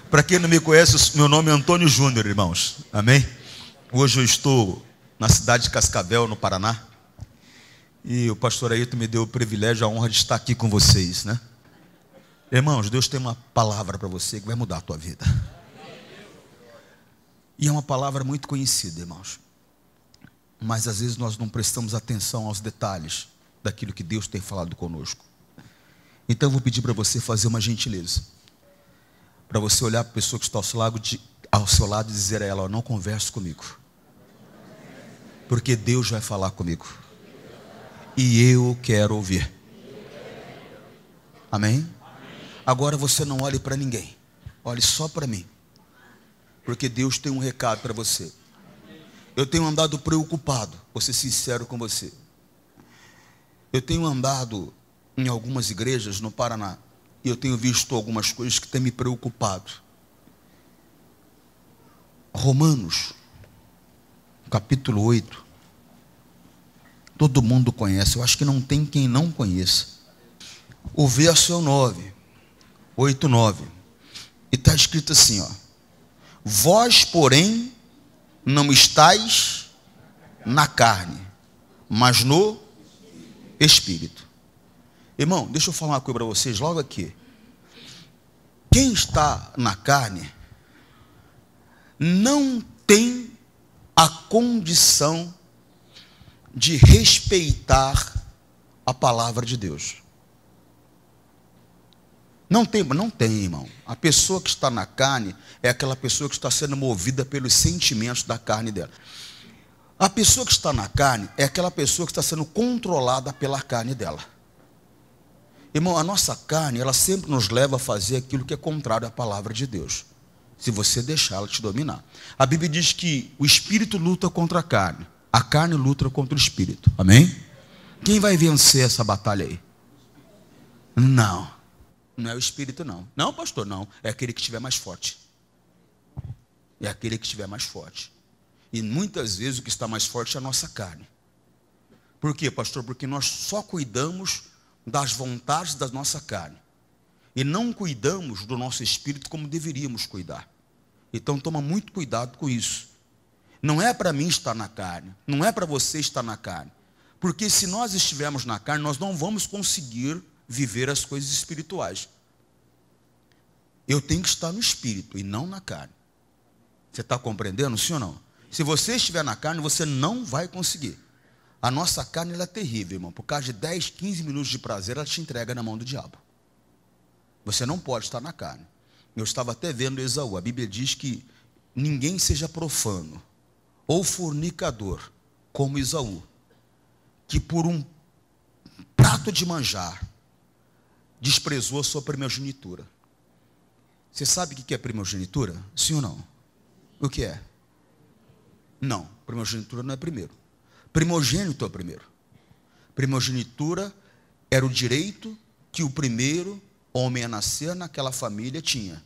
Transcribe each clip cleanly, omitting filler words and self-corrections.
Para quem não me conhece, meu nome é Antônio Júnior, irmãos. Amém? Hoje eu estou na cidade de Cascavel, no Paraná. E o pastor Ayrton me deu o privilégio, a honra de estar aqui com vocês, né? Irmãos, Deus tem uma palavra para você que vai mudar a tua vida. E é uma palavra muito conhecida, irmãos. Mas às vezes nós não prestamos atenção aos detalhes daquilo que Deus tem falado conosco. Então eu vou pedir para você fazer uma gentileza. Para você olhar para a pessoa que está ao seu lado e dizer a ela: ó, não converse comigo. Porque Deus vai falar comigo. E eu quero ouvir. Amém? Agora você não olhe para ninguém. Olhe só para mim. Porque Deus tem um recado para você. Eu tenho andado preocupado, vou ser sincero com você. Eu tenho andado em algumas igrejas no Paraná. E eu tenho visto algumas coisas que têm me preocupado. Romanos, capítulo 8. Todo mundo conhece, eu acho que não tem quem não conheça. O verso é o 9. 8, 9. E está escrito assim, ó. Vós, porém, não estáis na carne, mas no Espírito. Irmão, deixa eu falar uma coisa para vocês logo aqui. Quem está na carne não tem a condição de respeitar a palavra de Deus. Não tem, irmão. A pessoa que está na carne é aquela pessoa que está sendo movida pelos sentimentos da carne dela. A pessoa que está na carne é aquela pessoa que está sendo controlada pela carne dela. Irmão, a nossa carne, ela sempre nos leva a fazer aquilo que é contrário à palavra de Deus. Se você deixar ela te dominar. A Bíblia diz que o espírito luta contra a carne luta contra o espírito. Amém? Quem vai vencer essa batalha aí? Não é o espírito não. Não, pastor, não. É aquele que estiver mais forte. É aquele que estiver mais forte. E muitas vezes o que está mais forte é a nossa carne. Por quê, pastor? Porque nós só cuidamos das vontades da nossa carne. E não cuidamos do nosso espírito como deveríamos cuidar. Então toma muito cuidado com isso. Não é para mim estar na carne. Não é para você estar na carne. Porque se nós estivermos na carne, nós não vamos conseguir viver as coisas espirituais. Eu tenho que estar no espírito e não na carne. Você está compreendendo, sim ou não? Se você estiver na carne, você não vai conseguir. A nossa carne ela é terrível, irmão. Por causa de 10, 15 minutos de prazer, ela te entrega na mão do diabo. Você não pode estar na carne. Eu estava até vendo Esaú. A Bíblia diz que ninguém seja profano ou fornicador como Esaú, que por um prato de manjar desprezou a sua primogenitura. Você sabe o que é primogenitura? Sim ou não? O que é? Não, primogenitura não é primeiro. Primogênito é o primeiro. Primogenitura era o direito que o primeiro homem a nascer naquela família tinha.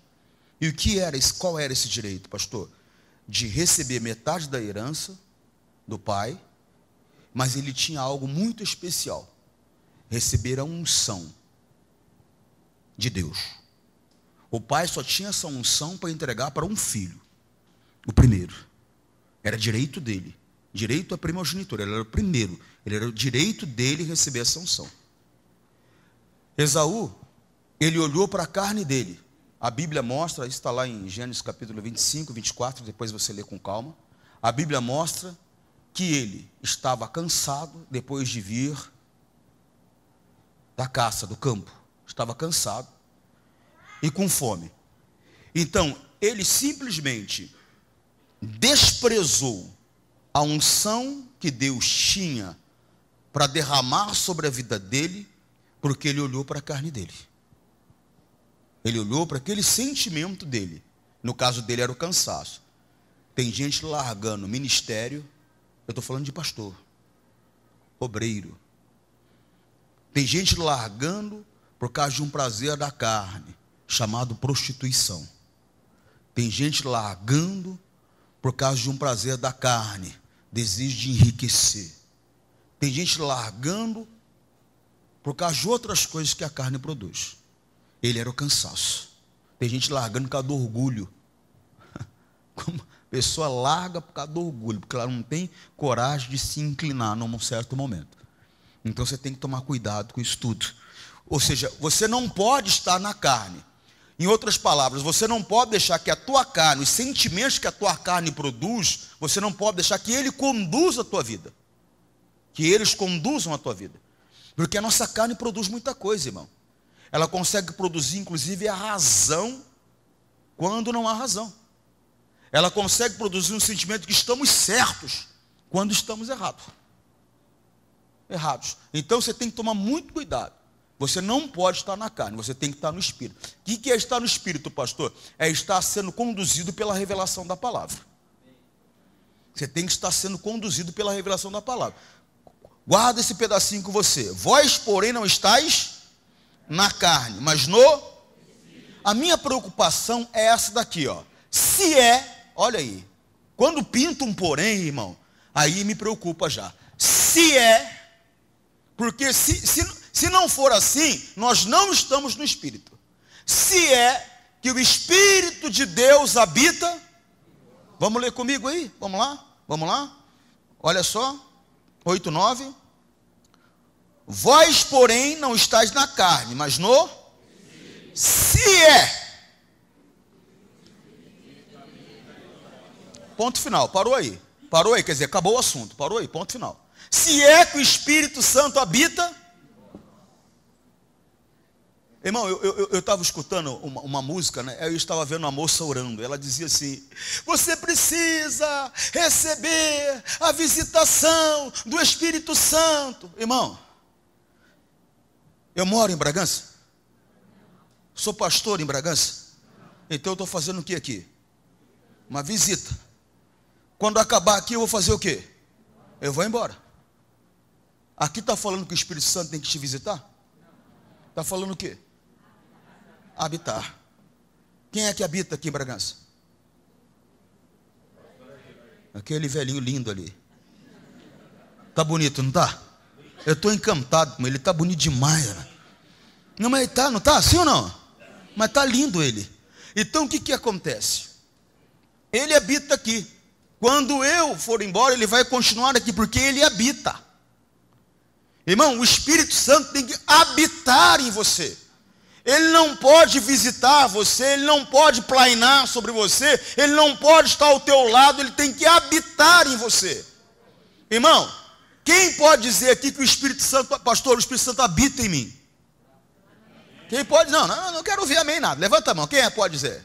E o que era esse? Qual era esse direito, pastor? De receber metade da herança do pai, mas ele tinha algo muito especial: receber a unção de Deus. O pai só tinha essa unção para entregar para um filho, o primeiro. Era direito dele. Direito à primogenitura, ele era o primeiro. Ele era o direito dele receber essa unção. Esaú, ele olhou para a carne dele. A Bíblia mostra, isso está lá em Gênesis capítulo 25, 24, depois você lê com calma. A Bíblia mostra que ele estava cansado depois de vir da caça, do campo. Estava cansado e com fome. Então, ele simplesmente desprezou a unção que Deus tinha para derramar sobre a vida dele, porque ele olhou para a carne dele. Ele olhou para aquele sentimento dele. No caso dele era o cansaço. Tem gente largando ministério. Eu estou falando de pastor, obreiro. Tem gente largando por causa de um prazer da carne, chamado prostituição. Tem gente largando por causa de um prazer da carne, desejo de enriquecer. Tem gente largando por causa de outras coisas que a carne produz. Ele era o cansaço. Tem gente largando por causa do orgulho. Como a pessoa larga por causa do orgulho, porque ela não tem coragem de se inclinar num certo momento. Então você tem que tomar cuidado com isso tudo. Ou seja, você não pode estar na carne. Em outras palavras, você não pode deixar que a tua carne, os sentimentos que a tua carne produz, você não pode deixar que ele conduza a tua vida. Que eles conduzam a tua vida. Porque a nossa carne produz muita coisa, irmão. Ela consegue produzir, inclusive, a razão quando não há razão. Ela consegue produzir um sentimento de que estamos certos quando estamos errados. Então você tem que tomar muito cuidado. Você não pode estar na carne, você tem que estar no Espírito. O que é estar no Espírito, pastor? É estar sendo conduzido pela revelação da palavra. Você tem que estar sendo conduzido pela revelação da palavra. Guarda esse pedacinho com você. Vós, porém, não estáis na carne, mas no... A minha preocupação é essa daqui, ó. Se é, olha aí, quando pinta um porém, irmão, aí me preocupa já. Se é, porque se não for assim, nós não estamos no Espírito. Se é que o Espírito de Deus habita, vamos ler comigo aí? Vamos lá? Olha só, 8:9. Vós, porém, não estáis na carne, mas no... Se é. Ponto final, parou aí, quer dizer, acabou o assunto, parou aí, ponto final. Se é que o Espírito Santo habita... Irmão, eu estava escutando uma música, né? Eu estava vendo uma moça orando. Ela dizia assim: você precisa receber a visitação do Espírito Santo. Irmão, eu moro em Bragança. Sou pastor em Bragança. Então eu estou fazendo o que aqui? Uma visita. Quando acabar aqui eu vou fazer o quê? Eu vou embora. Aqui está falando que o Espírito Santo tem que te visitar? Está falando o quê? Habitar. Quem é que habita aqui em Bragança? Aquele velhinho lindo ali. Tá bonito, não tá? Eu estou encantado com ele, tá bonito demais, né? Não, mas ele tá, não tá assim ou não? Mas tá lindo ele. Então o que acontece? Ele habita aqui. Quando eu for embora, ele vai continuar aqui, porque ele habita. Irmão, o Espírito Santo tem que habitar em você. Ele não pode visitar você, ele não pode plainar sobre você, ele não pode estar ao teu lado, ele tem que habitar em você. Irmão, quem pode dizer aqui que o Espírito Santo, pastor, o Espírito Santo habita em mim? Quem pode? Não quero ouvir amém nada. Levanta a mão, quem pode dizer?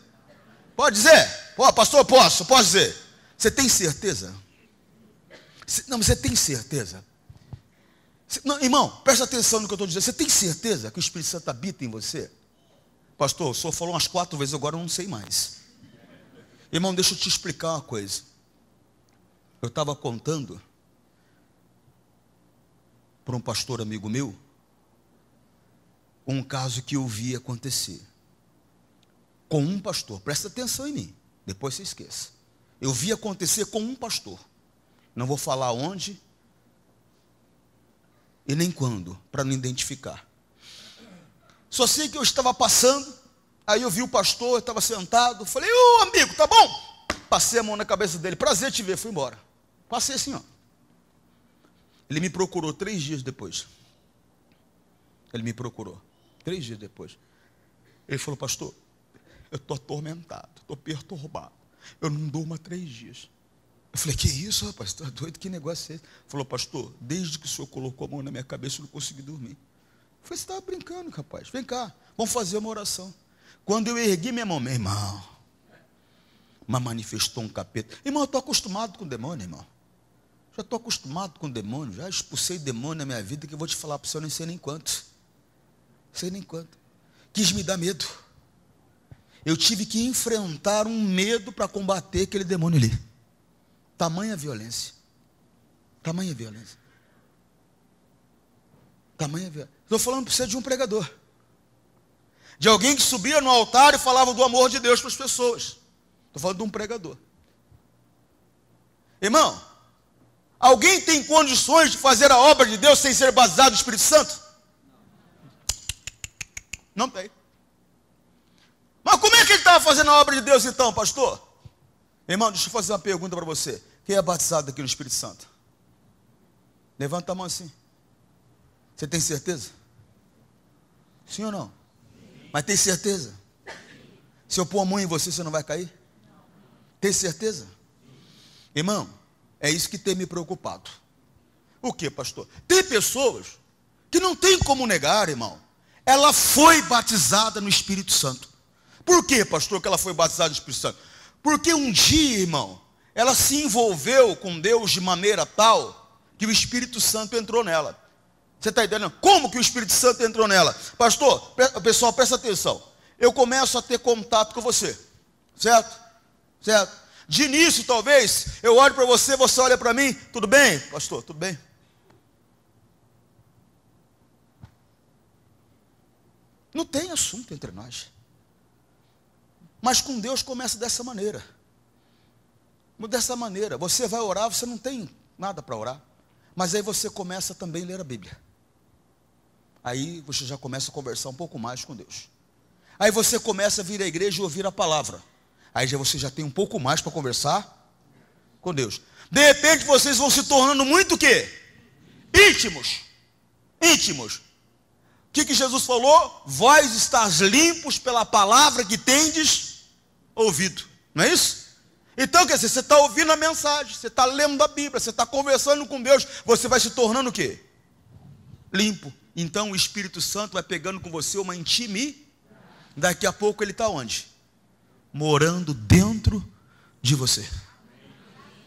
Pode dizer? Pô, pastor, posso dizer. Você tem certeza? Não, você tem certeza? Não, irmão, presta atenção no que eu estou dizendo. Você tem certeza que o Espírito Santo habita em você? Pastor, o senhor falou umas 4 vezes, agora eu não sei mais. Irmão, deixa eu te explicar uma coisa. Eu estava contando para um pastor amigo meu um caso que eu vi acontecer com um pastor. Presta atenção em mim, depois você esqueça. Eu vi acontecer com um pastor. Não vou falar onde e nem quando, para não identificar. Só sei que eu estava passando, aí eu vi o pastor, eu estava sentado, falei: ô amigo, tá bom? Passei a mão na cabeça dele: prazer te ver, fui embora. Passei assim, ó. Ele me procurou 3 dias depois. Ele me procurou 3 dias depois. Ele falou: pastor, eu estou atormentado, estou perturbado, eu não durmo há 3 dias. Eu falei: que isso, rapaz, você está doido? Que negócio é esse? Ele falou: pastor, desde que o senhor colocou a mão na minha cabeça, eu não consegui dormir. Eu falei: você estava brincando, rapaz, vem cá, vamos fazer uma oração. Quando eu ergui minha mão, meu irmão, mas manifestou um capeta. Irmão, eu estou acostumado com demônio, irmão. Já estou acostumado com demônio, já expulsei demônio na minha vida, que eu vou te falar para você, eu nem sei nem quanto. Não sei nem quanto. Quis me dar medo. Eu tive que enfrentar um medo para combater aquele demônio ali. Tamanha violência. Tamanha violência. Tamanha violência. Estou falando para você de um pregador. De alguém que subia no altar e falava do amor de Deus para as pessoas. Estou falando de um pregador. Irmão, alguém tem condições de fazer a obra de Deus sem ser baseado no Espírito Santo? Não tem. Mas como é que ele estava fazendo a obra de Deus então, pastor? Irmão, deixa eu fazer uma pergunta para você. Quem é batizado aqui no Espírito Santo? Levanta a mão assim. Você tem certeza? Sim ou não? Mas tem certeza? Se eu pôr a mão em você, você não vai cair? Tem certeza? Irmão, é isso que tem me preocupado. O que, pastor? Tem pessoas que não tem como negar, irmão. Ela foi batizada no Espírito Santo. Por que, pastor, que ela foi batizada no Espírito Santo? Porque um dia, irmão, ela se envolveu com Deus de maneira tal que o Espírito Santo entrou nela. Você está entendendo? Como que o Espírito Santo entrou nela? Pastor, pessoal, presta atenção. Eu começo a ter contato com você. Certo? Certo? De início, talvez, eu olho para você, você olha para mim. Tudo bem, pastor? Tudo bem? Não tem assunto entre nós. Mas com Deus começa dessa maneira. Dessa maneira. Você vai orar, você não tem nada para orar. Mas aí você começa também a ler a Bíblia. Aí você já começa a conversar um pouco mais com Deus. Aí você começa a vir à igreja e ouvir a palavra. Aí você já tem um pouco mais para conversar com Deus. De repente vocês vão se tornando muito o quê? Íntimos. Íntimos. O que Jesus falou? Vós estáis limpos pela palavra que tendes ouvido. Não é isso? Então, quer dizer, você está ouvindo a mensagem, você está lendo a Bíblia, você está conversando com Deus, você vai se tornando o quê? Limpo. Então o Espírito Santo vai pegando com você uma intimidade. Daqui a pouco ele está onde? Morando dentro de você.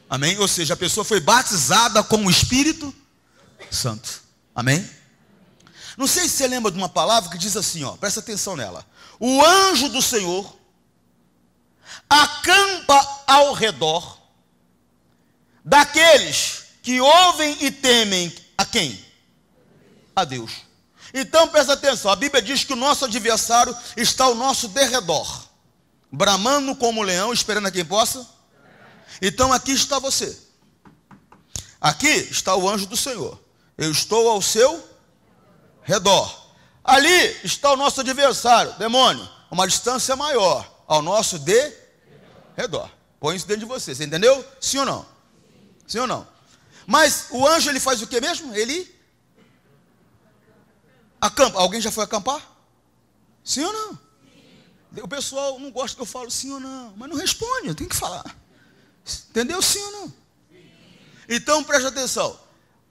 Amém? Ou seja, a pessoa foi batizada com o Espírito Santo. Amém? Não sei se você lembra de uma palavra que diz assim, ó, presta atenção nela. O anjo do Senhor acampa ao redor daqueles que ouvem e temem a quem? A Deus. Então presta atenção, a Bíblia diz que o nosso adversário está ao nosso derredor, bramando como leão, esperando a quem possa. Então aqui está você. Aqui está o anjo do Senhor. Eu estou ao seu redor. Ali está o nosso adversário, demônio, uma distância maior, ao nosso redor. Põe isso dentro de você, você entendeu? Sim ou não? Sim ou não? Mas o anjo, ele faz o que mesmo? Ele acampa. Alguém já foi acampar? Sim ou não? O pessoal não gosta que eu falo sim ou não, mas não responde, eu tenho que falar. Entendeu? Sim ou não? Então preste atenção.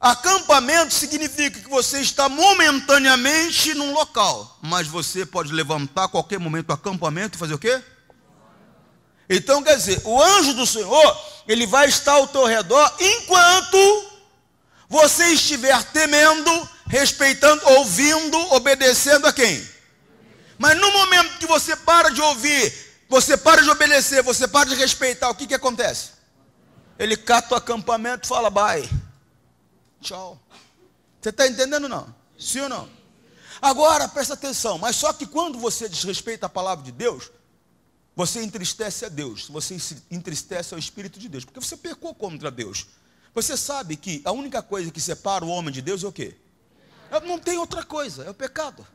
Acampamento significa que você está momentaneamente num local, mas você pode levantar a qualquer momento do acampamento e fazer o quê? Então quer dizer, o anjo do Senhor, ele vai estar ao teu redor enquanto você estiver temendo, respeitando, ouvindo, obedecendo a quem? Mas no momento que você para de ouvir, você para de obedecer, você para de respeitar, o que acontece? Ele cata o acampamento e fala, bye. Tchau. Você está entendendo não? Sim ou não? Agora, presta atenção, mas só que quando você desrespeita a palavra de Deus, você entristece a Deus, você entristece ao Espírito de Deus, porque você pecou contra Deus. Você sabe que a única coisa que separa o homem de Deus é o quê? Não tem outra coisa, é o pecado.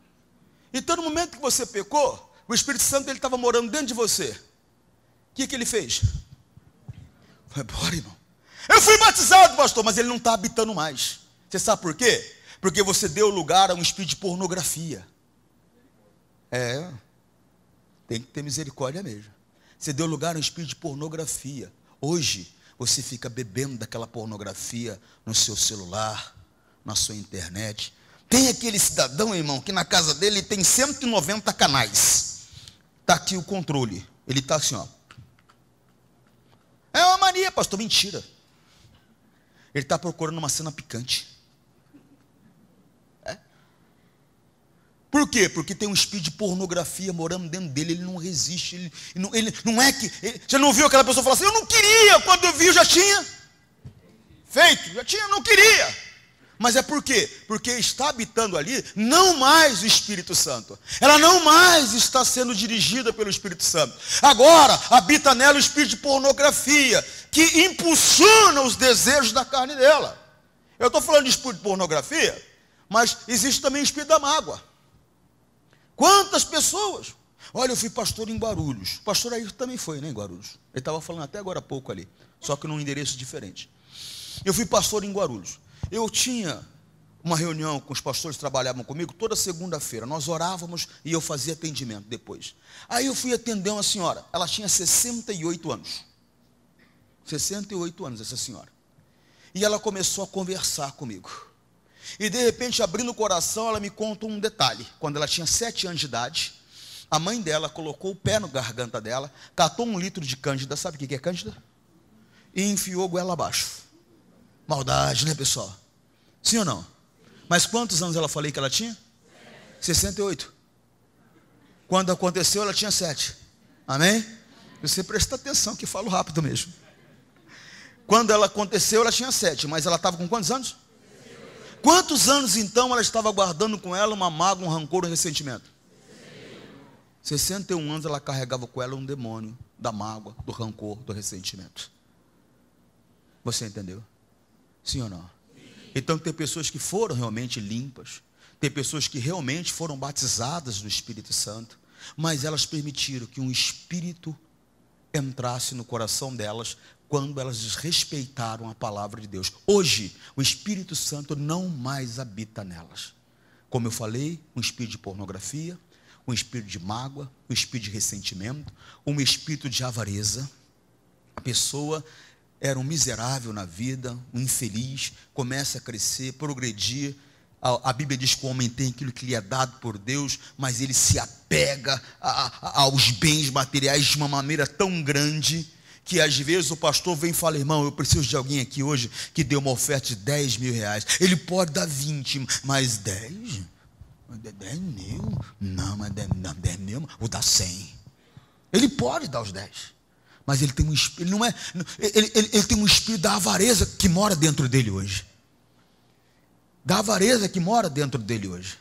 Então no momento que você pecou, o Espírito Santo ele estava morando dentro de você. O que ele fez? Foi embora, irmão. Eu fui batizado, pastor, mas ele não está habitando mais. Você sabe por quê? Porque você deu lugar a um espírito de pornografia. Tem que ter misericórdia mesmo. Você deu lugar a um espírito de pornografia. Hoje, você fica bebendo daquela pornografia no seu celular, na sua internet. Tem aquele cidadão, irmão, que na casa dele tem 190 canais. Está aqui o controle. Ele está assim, ó. É uma mania, pastor, mentira. Ele está procurando uma cena picante. Por quê? Porque tem um espírito de pornografia morando dentro dele, ele não resiste, ele não é que... Você não viu aquela pessoa falar assim, eu não queria, quando eu vi eu já tinha feito, não queria. Mas é por quê? Porque está habitando ali, não mais o Espírito Santo. Ela não mais está sendo dirigida pelo Espírito Santo. Agora, habita nela o espírito de pornografia, que impulsiona os desejos da carne dela. Eu estou falando de espírito de pornografia, mas existe também o espírito da mágoa. Quantas pessoas Olha, eu fui pastor em Guarulhos. O pastor Ayrton também foi, né, em Guarulhos. Ele estava falando até agora há pouco ali, só que num endereço diferente. Eu fui pastor em Guarulhos. Eu tinha uma reunião com os pastores que trabalhavam comigo toda segunda-feira. Nós orávamos e eu fazia atendimento depois. Aí eu fui atender uma senhora. Ela tinha 68 anos. 68 anos essa senhora. E ela começou a conversar comigo. E de repente, abrindo o coração, ela me conta um detalhe. Quando ela tinha 7 anos de idade, a mãe dela colocou o pé na garganta dela, catou 1 litro de cândida, sabe o que é cândida? E enfiou goela abaixo. Maldade, né, pessoal? Sim ou não? Mas quantos anos ela falei que ela tinha? 68. Quando aconteceu, ela tinha 7. Amém? Você presta atenção que falo rápido mesmo. Quando ela aconteceu, ela tinha 7, mas ela estava com quantos anos? Quantos anos então ela estava guardando com ela uma mágoa, um rancor, um ressentimento? 61 anos ela carregava com ela um demônio da mágoa, do rancor, do ressentimento. Você entendeu? Sim ou não? Então tem pessoas que foram realmente limpas, tem pessoas que realmente foram batizadas no Espírito Santo, mas elas permitiram que um espírito entrasse no coração delas quando elas desrespeitaram a palavra de Deus. Hoje, o Espírito Santo não mais habita nelas. Como eu falei, um espírito de pornografia, um espírito de mágoa, um espírito de ressentimento, um espírito de avareza. A pessoa era um miserável na vida, um infeliz, começa a crescer, progredir. A Bíblia diz que o homem tem aquilo que lhe é dado por Deus, mas ele se apega aos bens materiais de uma maneira tão grande, que às vezes o pastor vem e fala: irmão, eu preciso de alguém aqui hoje que dê uma oferta de 10 mil reais. Ele pode dar 20, mas 10? 10 mil? Não, mas 10 mil, vou dar 100. Ele pode dar os 10. Mas ele tem um espírito, ele tem um espírito da avareza que mora dentro dele hoje. Da avareza que mora dentro dele hoje.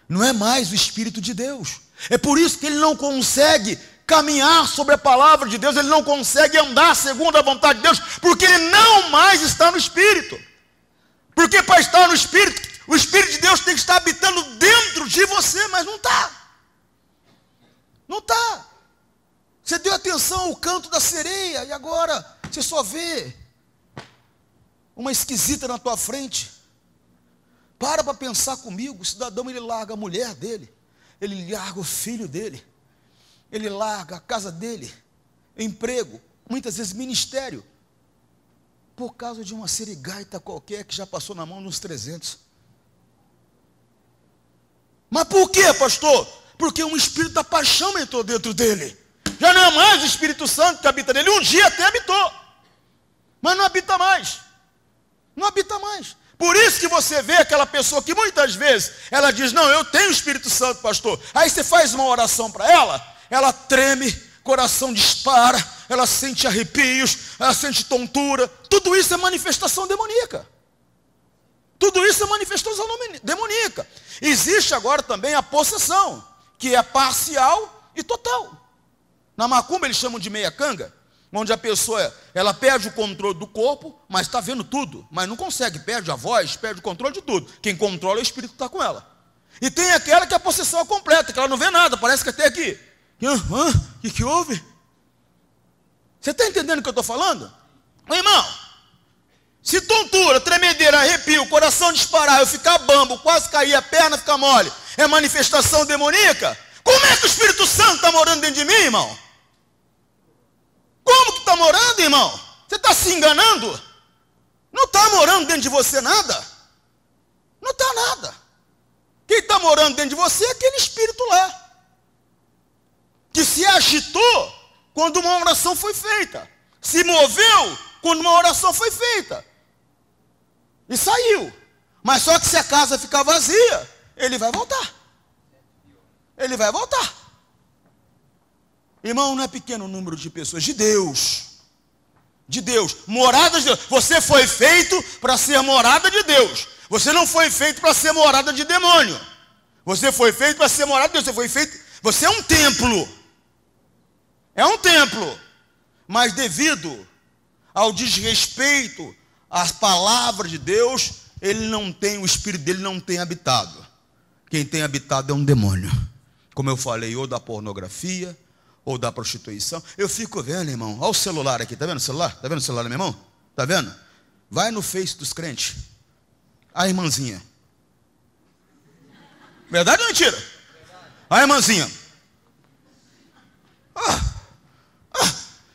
Não é mais o Espírito de Deus. É por isso que ele não consegue caminhar sobre a palavra de Deus, ele não consegue andar segundo a vontade de Deus, porque ele não mais está no Espírito. Porque para estar no Espírito, o Espírito de Deus tem que estar habitando dentro de você, mas não está. Não está. Você deu atenção ao canto da sereia e agora você só vê uma esquisita na tua frente. Para pensar comigo. O cidadão, ele larga a mulher dele, ele larga o filho dele, ele larga a casa dele, emprego, muitas vezes ministério, por causa de uma sirigaita qualquer que já passou na mão de uns 300. Mas por quê, pastor? Porque um espírito da paixão entrou dentro dele. Já não é mais o Espírito Santo que habita nele. Um dia até habitou, mas não habita mais. Não habita mais. Por isso que você vê aquela pessoa que muitas vezes ela diz: não, eu tenho o Espírito Santo, pastor. Aí você faz uma oração para ela treme, coração dispara, ela sente arrepios, ela sente tontura. Tudo isso é manifestação demoníaca. Tudo isso é manifestação demoníaca. Existe agora também a possessão, que é parcial e total. Na macumba eles chamam de meia canga, onde a pessoa, ela perde o controle do corpo, mas está vendo tudo, mas não consegue, perde a voz, perde o controle de tudo. Quem controla é o espírito que está com ela. E tem aquela que a possessão é completa, que ela não vê nada, parece que até aqui. O que houve? Você está entendendo o que eu estou falando? Meu irmão, se tontura, tremedeira, arrepio, coração disparar, eu ficar bambo, quase cair, a perna ficar mole, é manifestação demoníaca? Como é que o Espírito Santo está morando dentro de mim, irmão? Como que está morando, irmão? Você está se enganando? Não está morando dentro de você nada. Não está nada. Quem está morando dentro de você é aquele espírito lá, que se agitou quando uma oração foi feita, se moveu quando uma oração foi feita, e saiu. Mas só que se a casa ficar vazia, ele vai voltar. Ele vai voltar. Irmão, não é pequeno o número de pessoas, de Deus, morada de Deus. Você foi feito para ser morada de Deus. Você não foi feito para ser morada de demônio. Você foi feito para ser morada de Deus. Você é um templo. É um templo. Mas devido ao desrespeito às palavras de Deus, ele não tem, o espírito dele não tem habitado. Quem tem habitado é um demônio. Como eu falei, ou da pornografia, ou da prostituição. Eu fico vendo, irmão, olha o celular aqui, tá vendo o celular? Tá vendo o celular, meu irmão? Tá vendo? Vai no Face dos crentes. A irmãzinha. Verdade ou mentira? A irmãzinha.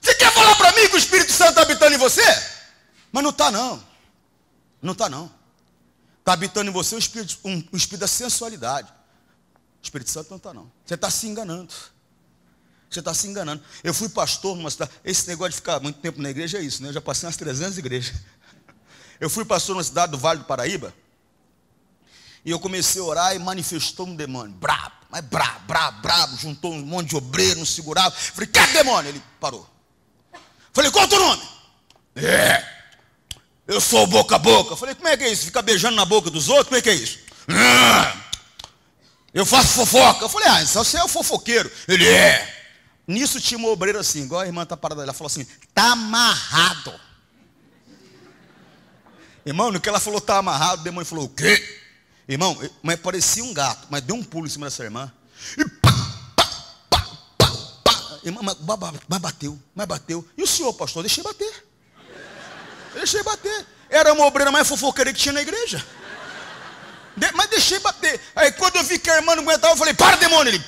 Você quer falar para mim que o Espírito Santo está habitando em você? Mas não está não. Não está não. Está habitando em você o espírito da sensualidade. O Espírito Santo não está não. Você está se enganando. Você está se enganando. Eu fui pastor numa cidade. Esse negócio de ficar muito tempo na igreja é isso, né? Eu já passei umas 300 igrejas. Eu fui pastor numa cidade do Vale do Paraíba. E eu comecei a orar e manifestou um demônio. Brabo, mas brabo. Juntou um monte de obreiro, não segurava. Falei, que demônio? Ele parou. Falei, qual é o teu nome? Eu sou o boca a boca. Falei, como é que é isso? Ficar beijando na boca dos outros? Como é que é isso? Eu faço fofoca. Eu falei, então você é o fofoqueiro. Ele é. Nisso tinha uma obreira assim, igual a irmã está parada. Ela falou assim, está amarrado. Irmão, no que ela falou, está amarrado, o demônio falou, o quê? Irmão, mas parecia um gato, mas deu um pulo em cima dessa irmã. E pá. Irmão, mas bateu. E o senhor, pastor? Deixei bater. Era uma obreira mais fofoqueira que tinha na igreja. Mas deixei bater. Aí quando eu vi que a irmã não aguentava, eu falei, para, demônio. Ele...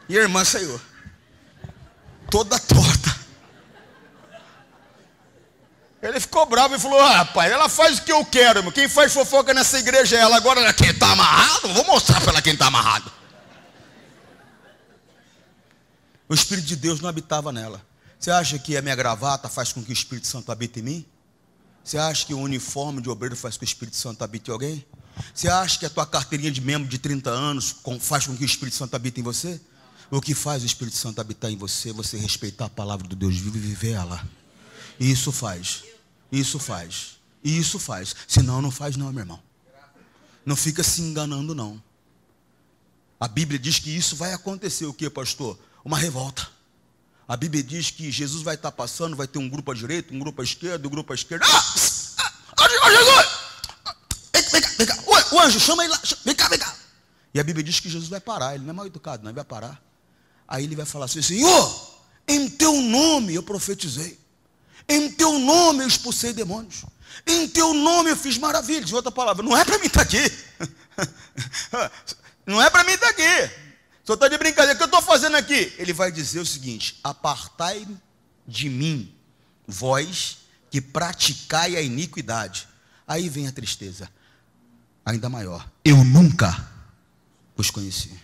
E a irmã saiu. Toda torta. Ele ficou bravo e falou, rapaz, ela faz o que eu quero, meu. Quem faz fofoca nessa igreja é ela. Agora quem está amarrado, vou mostrar para ela quem está amarrado. O Espírito de Deus não habitava nela. Você acha que a minha gravata faz com que o Espírito Santo habite em mim? Você acha que o uniforme de obreiro faz com que o Espírito Santo habite em alguém? Você acha que a tua carteirinha de membro de 30 anos faz com que o Espírito Santo habite em você? O que faz o Espírito Santo habitar em você é você respeitar a palavra do Deus vivo e viver ela. E isso faz. Senão não faz não, meu irmão. Não fica se enganando não. A Bíblia diz que isso vai acontecer. O que, pastor? Uma revolta. A Bíblia diz que Jesus vai estar passando, vai ter um grupo à direita, um grupo à esquerda, um grupo à esquerda. Jesus! Vem cá. O anjo, chama ele lá. Vem cá. E a Bíblia diz que Jesus vai parar. Ele não é mal educado, não. Ele vai parar. Aí ele vai falar assim, Senhor, em teu nome eu profetizei. Em teu nome eu expulsei demônios. Em teu nome eu fiz maravilhas. Em outra palavra, não é para mim estar aqui. Não é para mim estar aqui. Só está de brincadeira. O que eu estou fazendo aqui? Ele vai dizer o seguinte, apartai de mim, vós que praticai a iniquidade. Aí vem a tristeza, ainda maior. Eu nunca os conheci.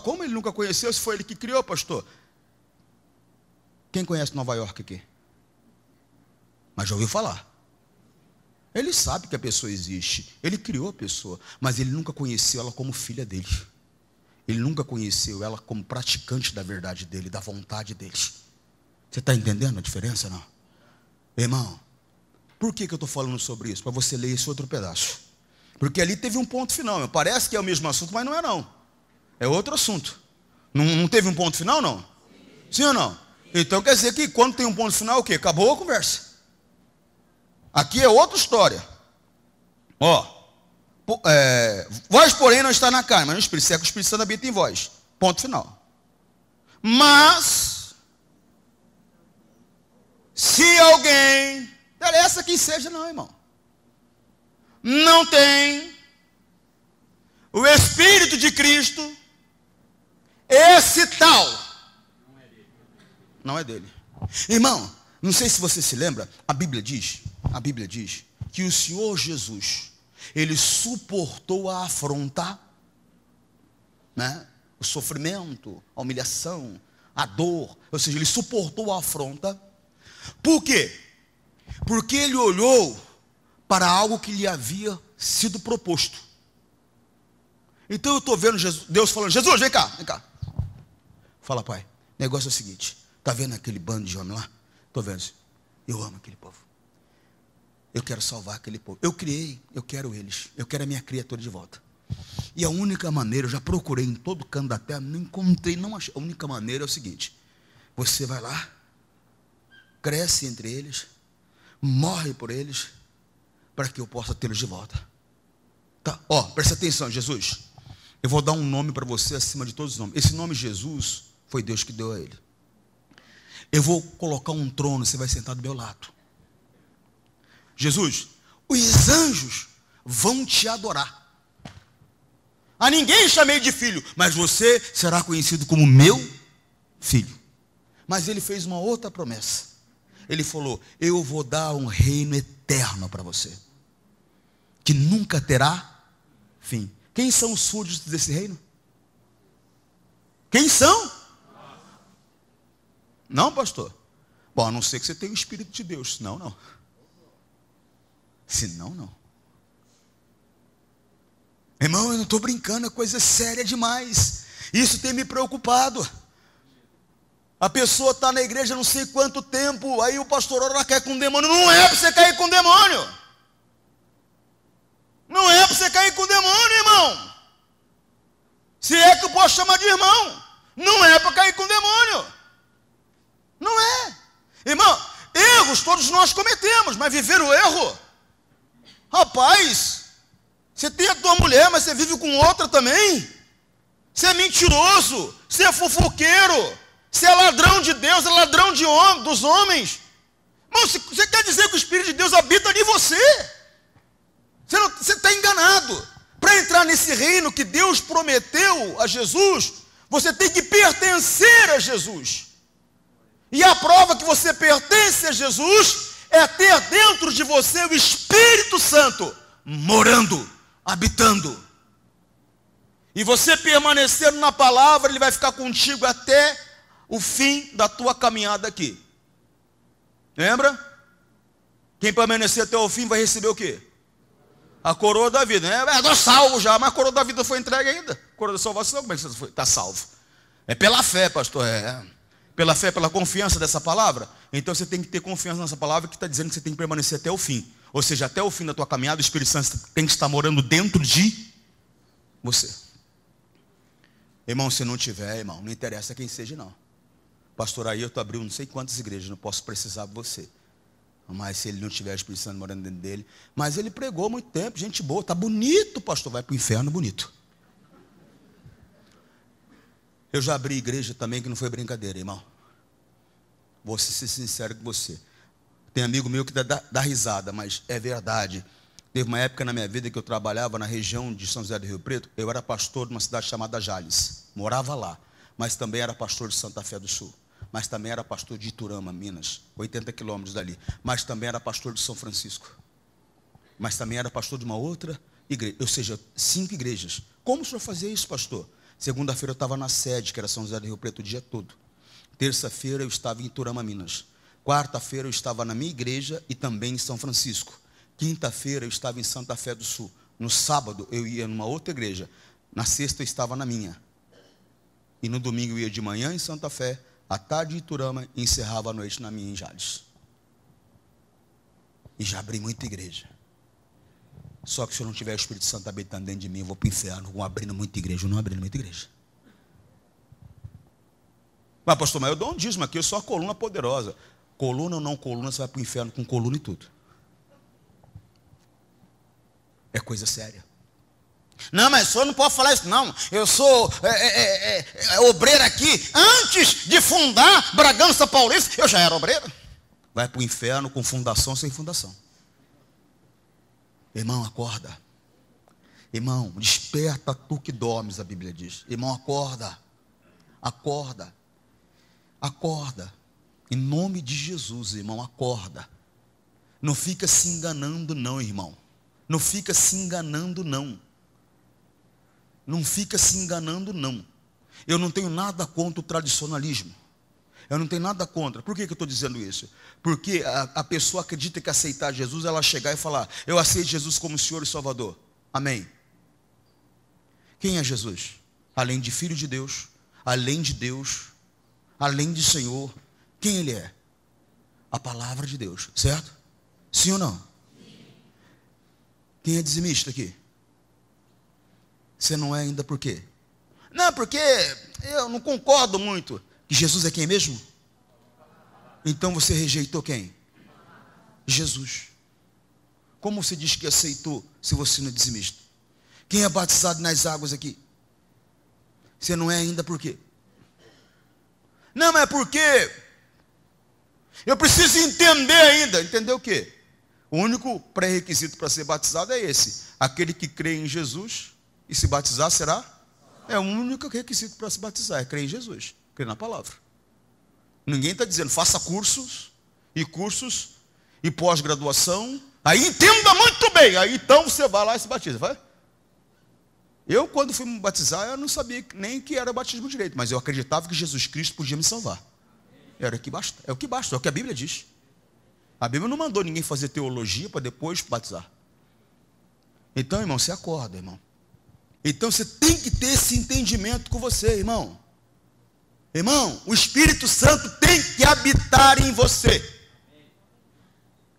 Como ele nunca conheceu, se foi ele que criou, pastor? Quem conhece Nova York aqui? Mas já ouviu falar. Ele sabe que a pessoa existe. Ele criou a pessoa. Mas ele nunca conheceu ela como filha dele. Ele nunca conheceu ela como praticante da verdade dele, da vontade dele. Você está entendendo a diferença, não? Irmão, por que eu estou falando sobre isso? Para você ler esse outro pedaço. Porque ali teve um ponto final. Meu. Parece que é o mesmo assunto, mas não é não. É outro assunto. Não teve um ponto final, não? Sim ou não? Então quer dizer que quando tem um ponto final, o quê? Acabou a conversa. Aqui é outra história. Vós, porém, não está na carne, mas no Espírito. Se é que o Espírito Santo habita em vós. Ponto final. Mas, se alguém, interessa quem seja não, irmão, não tem o Espírito de Cristo, esse tal não é dele. Irmão, não sei se você se lembra, a Bíblia diz que o Senhor Jesus, ele suportou a afronta, né? O sofrimento, a humilhação, a dor, ou seja, ele suportou a afronta. Por quê? Porque ele olhou para algo que lhe havia sido proposto. Então eu estou vendo Deus falando, Jesus, vem cá. Fala, pai, o negócio é o seguinte, está vendo aquele bando de homens lá? Estou vendo, eu amo aquele povo. Eu quero salvar aquele povo. Eu criei, eu quero eles. Eu quero a minha criatura de volta. E a única maneira, eu já procurei em todo canto da terra, não encontrei, não achei. A única maneira é o seguinte, você vai lá, cresce entre eles, morre por eles, para que eu possa tê-los de volta. Tá, ó, presta atenção, Jesus. Eu vou dar um nome para você acima de todos os nomes. Esse nome Jesus foi Deus que deu a ele. Eu vou colocar um trono, você vai sentar do meu lado. Jesus, os anjos vão te adorar. A ninguém chamei de filho, mas você será conhecido como meu filho. Mas ele fez uma outra promessa. Ele falou, eu vou dar um reino eterno para você, que nunca terá fim. Quem são os súditos desse reino? Quem são? Não, pastor. Bom, a não ser que você tenha o Espírito de Deus. Senão, não. Senão, não. Irmão, eu não estou brincando, é coisa séria demais. Isso tem me preocupado. A pessoa está na igreja não sei quanto tempo, aí o pastor ora, quer com o demônio. Não é para você cair com o demônio. Não é para você cair com o demônio, irmão. Se é que eu posso chamar de irmão. Não é para cair com o demônio. Não é. Irmão, erros todos nós cometemos, mas viver o erro. Rapaz, você tem a tua mulher, mas você vive com outra também. Você é mentiroso, você é fofoqueiro, você é ladrão de Deus, é ladrão dos homens. Irmão, você quer dizer que o Espírito de Deus habita em você? Você está enganado. Para entrar nesse reino que Deus prometeu a Jesus, você tem que pertencer a Jesus. E a prova que você pertence a Jesus é ter dentro de você o Espírito Santo morando, habitando. E você permanecendo na palavra, ele vai ficar contigo até o fim da tua caminhada aqui. Lembra? Quem permanecer até o fim vai receber o quê? A coroa da vida. Estou salvo já, mas a coroa da vida foi entregue ainda. A coroa da salvação, como é que você está salvo? É pela fé, pastor. Pela fé, pela confiança dessa palavra. Então você tem que ter confiança nessa palavra que está dizendo que você tem que permanecer até o fim. Ou seja, até o fim da tua caminhada, o Espírito Santo tem que estar morando dentro de você. Irmão, se não tiver, irmão, não interessa quem seja, não. Pastor, aí eu estou abrindo não sei quantas igrejas, não posso precisar de você. Mas se ele não tiver o Espírito Santo morando dentro dele. Mas ele pregou há muito tempo, gente boa, está bonito, pastor, vai para o inferno bonito. Eu já abri igreja também que não foi brincadeira, irmão. Vou ser sincero com você. Tem amigo meu que dá risada, mas é verdade. Teve uma época na minha vida que eu trabalhava na região de São José do Rio Preto. Eu era pastor de uma cidade chamada Jales. Morava lá. Mas também era pastor de Santa Fé do Sul. Mas também era pastor de Iturama, Minas. 80 quilômetros dali. Mas também era pastor de São Francisco. Mas também era pastor de uma outra igreja. Ou seja, 5 igrejas. Como o senhor fazia isso, pastor? Segunda-feira eu estava na sede, que era São José do Rio Preto, o dia todo. Terça-feira eu estava em Iturama, Minas. Quarta-feira eu estava na minha igreja e também em São Francisco. Quinta-feira eu estava em Santa Fé do Sul. No sábado eu ia numa outra igreja. Na sexta eu estava na minha. E no domingo eu ia de manhã em Santa Fé, à tarde em Iturama e encerrava a noite na minha em Jales. E já abri muita igreja. Só que se eu não tiver o Espírito Santo habitando dentro de mim, eu vou para o inferno, vou abrindo muita igreja, eu não abrindo muita igreja. Mas pastor, mas eu dou um dízimo aqui, eu sou a coluna poderosa. Coluna ou não coluna, você vai para o inferno com coluna e tudo. É coisa séria. Não, mas o senhor não pode falar isso não. Eu sou obreiro aqui. Antes de fundar Bragança Paulista, eu já era obreiro. Vai para o inferno com fundação sem fundação. Irmão, acorda. Irmão, desperta tu que dormes, a Bíblia diz. Irmão, acorda. Acorda. Acorda. Em nome de Jesus, irmão, acorda. Não fica se enganando não, irmão. Não fica se enganando não. Não fica se enganando não. Eu não tenho nada contra o tradicionalismo. Eu não tenho nada contra. Por que eu estou dizendo isso? Porque a pessoa acredita que aceitar Jesus, ela chegar e falar, eu aceito Jesus como Senhor e Salvador. Amém. Quem é Jesus? Além de Filho de Deus, além de Deus, além de Senhor, quem Ele é? A palavra de Deus, certo? Sim ou não? Sim. Quem é dizimista aqui? Você não é ainda por quê? Não, porque eu não concordo muito. Que Jesus é quem mesmo? Então você rejeitou quem? Jesus. Como você diz que aceitou se você não é dizimista? Quem é batizado nas águas aqui? Você não é ainda por quê? Não, mas é porque eu preciso entender ainda. Entender o quê? O único pré-requisito para ser batizado é esse. Aquele que crê em Jesus e se batizar será? É o único requisito para se batizar, é crer em Jesus, crer na palavra. Ninguém está dizendo, faça cursos e pós-graduação. Aí entenda muito bem, aí então você vai lá e se batiza, vai? Eu, quando fui me batizar, eu não sabia nem que era batismo direito, mas eu acreditava que Jesus Cristo podia me salvar. Era o que basta, é o que basta, é o que a Bíblia diz. A Bíblia não mandou ninguém fazer teologia para depois batizar. Então, irmão, você acorda, irmão. Então você tem que ter esse entendimento com você, irmão. Irmão, o Espírito Santo tem que habitar em você.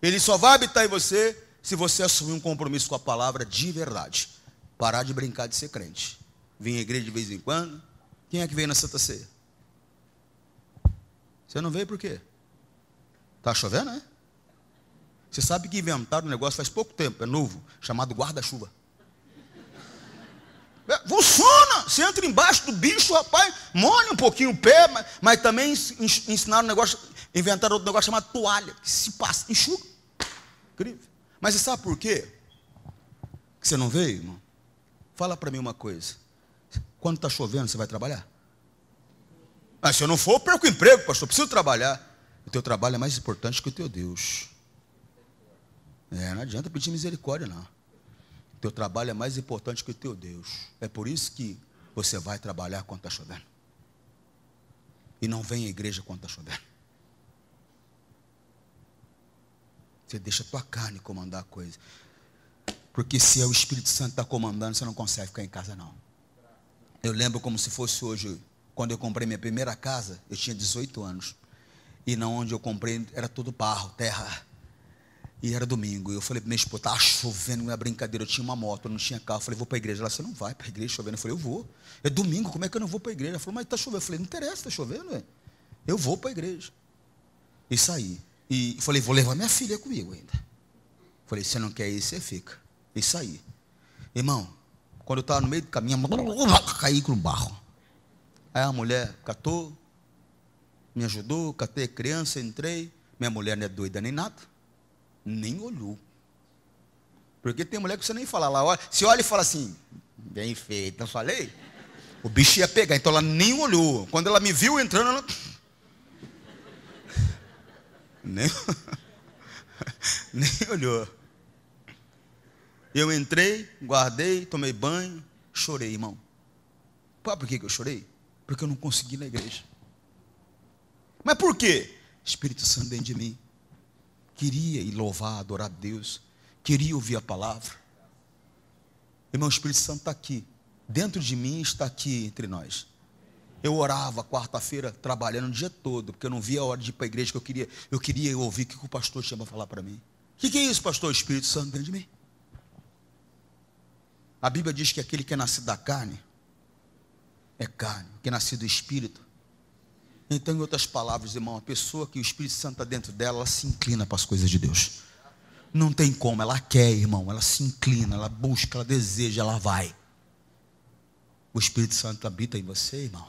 Ele só vai habitar em você se você assumir um compromisso com a palavra de verdade. Parar de brincar de ser crente. Vem à igreja de vez em quando. Quem é que veio na Santa Ceia? Você não veio por quê? Está chovendo, né? Você sabe que inventaram um negócio faz pouco tempo, é novo, chamado guarda-chuva. Funciona! Você entra embaixo do bicho, rapaz, molha um pouquinho o pé, mas também ensinaram um negócio, inventaram outro negócio chamado toalha, que se passa, enxuga. Incrível. Mas você sabe por quê? Que você não veio, irmão? Fala para mim uma coisa. Quando está chovendo, você vai trabalhar? Mas se eu não for, eu perco o emprego, pastor, eu preciso trabalhar. O teu trabalho é mais importante que o teu Deus. Não adianta pedir misericórdia, não. O teu trabalho é mais importante que o teu Deus. É por isso que você vai trabalhar quando está chovendo. E não vem à igreja quando está chovendo. Você deixa a tua carne comandar a coisa. Porque se é o Espírito Santo que está comandando, você não consegue ficar em casa, não. Eu lembro como se fosse hoje, quando eu comprei minha primeira casa, eu tinha 18 anos. E na onde eu comprei era tudo barro, terra. E era domingo. E eu falei para minha esposa, estava chovendo, não é brincadeira. Eu tinha uma moto, eu não tinha carro. Eu falei, vou para a igreja. Ela, você não vai para a igreja chovendo? Eu falei, eu vou. É domingo, como é que eu não vou para a igreja? Ela falou, mas está chovendo. Eu falei, não interessa, está chovendo, é? Eu vou para a igreja. E saí. E falei, vou levar minha filha comigo ainda. Falei, se você não quer ir, você fica. E saí. Irmão, quando eu estava no meio do caminho, caí com o barro. Aí a mulher catou, me ajudou, catei a criança, entrei. Minha mulher não é doida nem nada. Nem olhou. Porque tem mulher que você nem fala lá, olha, se olha e fala assim, bem feito, eu falei, o bicho ia pegar, então ela nem olhou. Quando ela me viu entrando, ela nem olhou. Eu entrei, guardei, tomei banho, chorei, irmão. Sabe por que eu chorei? Porque eu não consegui ir na igreja. Mas por quê? Espírito Santo dentro de mim. Queria ir louvar, adorar a Deus. Queria ouvir a palavra. Irmão, o Espírito Santo está aqui. Dentro de mim está aqui entre nós. Eu orava quarta-feira, trabalhando o dia todo, porque eu não via a hora de ir para a igreja, que eu queria ouvir o que o pastor tinha para falar para mim. O que é isso, pastor? O Espírito Santo dentro de mim. A Bíblia diz que aquele que é nascido da carne, é carne. Que é nascido do Espírito. Então, em outras palavras, irmão, a pessoa que o Espírito Santo está dentro dela, ela se inclina para as coisas de Deus. Não tem como, ela quer, irmão, ela se inclina, ela busca, ela deseja, ela vai. O Espírito Santo habita em você, irmão.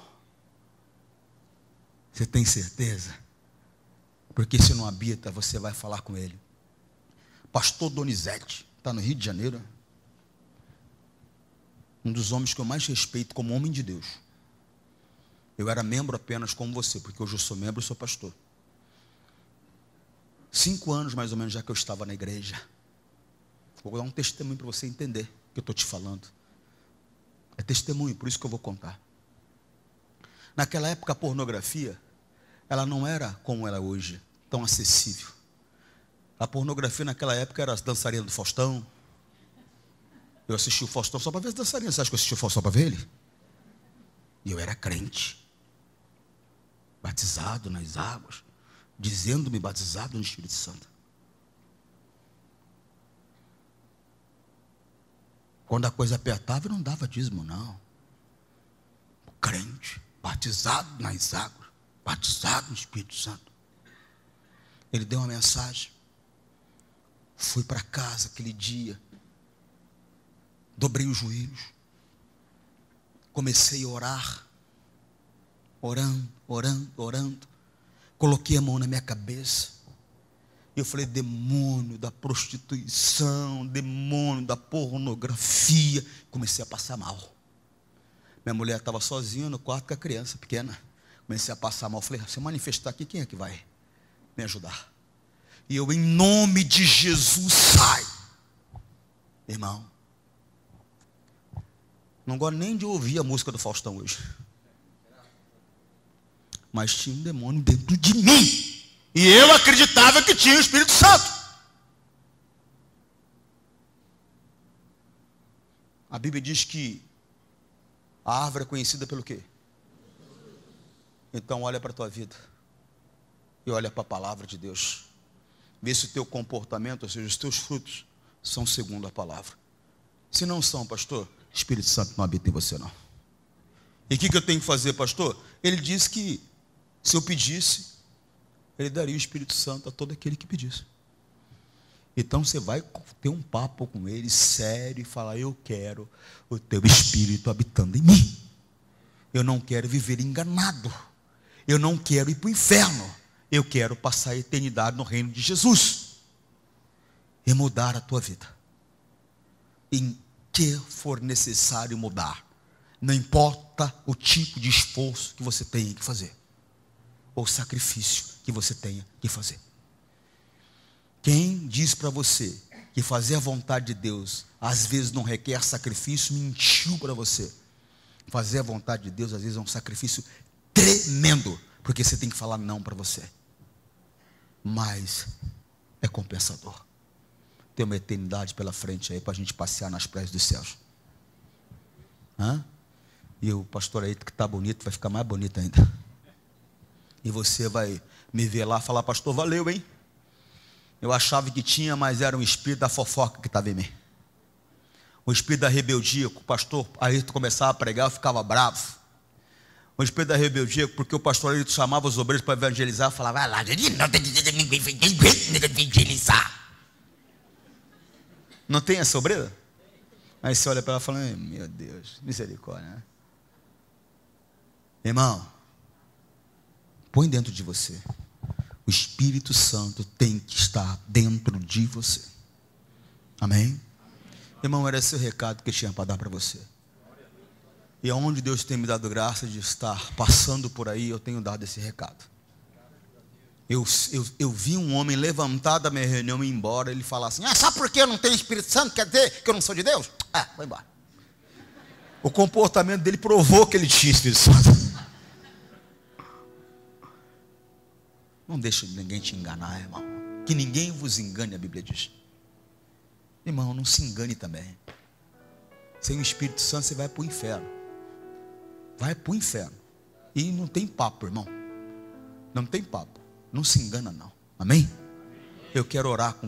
Você tem certeza? Porque se não habita, você vai falar com ele. Pastor Donizete, está no Rio de Janeiro. Um dos homens que eu mais respeito como homem de Deus. Eu era membro apenas como você, porque hoje eu sou membro e sou pastor. 5 anos mais ou menos já que eu estava na igreja. Vou dar um testemunho para você entender o que eu estou te falando. É testemunho, por isso que eu vou contar. Naquela época a pornografia, ela não era como ela é hoje, tão acessível. A pornografia naquela época era as dançarinas do Faustão. Eu assisti o Faustão só para ver as dançarinas. Você acha que eu assisti o Faustão só para ver ele? E eu era crente. Batizado nas águas. Dizendo-me batizado no Espírito Santo. Quando a coisa apertava, eu não dava dízimo, não. Crente, batizado nas águas. Batizado no Espírito Santo. Ele deu uma mensagem. Fui para casa aquele dia. Dobrei os joelhos. Comecei a orar. Orando. Coloquei a mão na minha cabeça. Eu falei, demônio da prostituição, demônio da pornografia. Comecei a passar mal. Minha mulher estava sozinha no quarto com a criança pequena. Comecei a passar mal. Falei, se eu manifestar aqui, quem é que vai me ajudar? E eu, em nome de Jesus, sai. Irmão, não gosto nem de ouvir a música do Faustão hoje. Mas tinha um demônio dentro de mim. E eu acreditava que tinha o Espírito Santo. A Bíblia diz que a árvore é conhecida pelo quê? Então olha para a tua vida. E olha para a palavra de Deus. Vê se o teu comportamento, ou seja, os teus frutos, são segundo a palavra. Se não são, pastor, o Espírito Santo não habita em você não. E o que eu tenho que fazer, pastor? Ele disse que se eu pedisse, Ele daria o Espírito Santo a todo aquele que pedisse. Então você vai ter um papo com Ele sério e falar, eu quero o teu Espírito habitando em mim. Eu não quero viver enganado. Eu não quero ir para o inferno. Eu quero passar a eternidade no reino de Jesus. E mudar a tua vida. Em que for necessário mudar. Não importa o tipo de esforço que você tenha que fazer. Ou sacrifício que você tenha que fazer. Quem diz para você que fazer a vontade de Deus às vezes não requer sacrifício, mentiu para você. Fazer a vontade de Deus às vezes é um sacrifício tremendo, porque você tem que falar não para você. Mas é compensador. Tem uma eternidade pela frente aí para a gente passear nas praias dos céus. E o pastor aí que está bonito vai ficar mais bonito ainda. E você vai me ver lá e falar, pastor, valeu, hein? Eu achava que tinha, mas era um espírito da fofoca que estava em mim. O espírito da rebeldia, o pastor, aí tu começava a pregar, eu ficava bravo. O espírito da rebeldia, porque o pastor aí chamava os obreiros para evangelizar, falava, vai lá, ninguém vai evangelizar. Não tem essa obreira? Aí você olha para ela e fala, meu Deus, misericórdia, né? Irmão, põe dentro de você. O Espírito Santo tem que estar dentro de você. Amém? Irmão, era esse o recado que eu tinha para dar para você. E aonde Deus tem me dado graça de estar passando por aí, eu tenho dado esse recado. Eu vi um homem levantar da minha reunião e ir embora. Ele falar assim, sabe por que eu não tenho Espírito Santo? Quer dizer que eu não sou de Deus? Vai embora. O comportamento dele provou que ele tinha Espírito Santo. Não deixe ninguém te enganar, irmão. Que ninguém vos engane, a Bíblia diz. Irmão, não se engane também. Sem o Espírito Santo você vai para o inferno. Vai para o inferno. E não tem papo, irmão. Não tem papo. Não se engana não. Amém? Eu quero orar com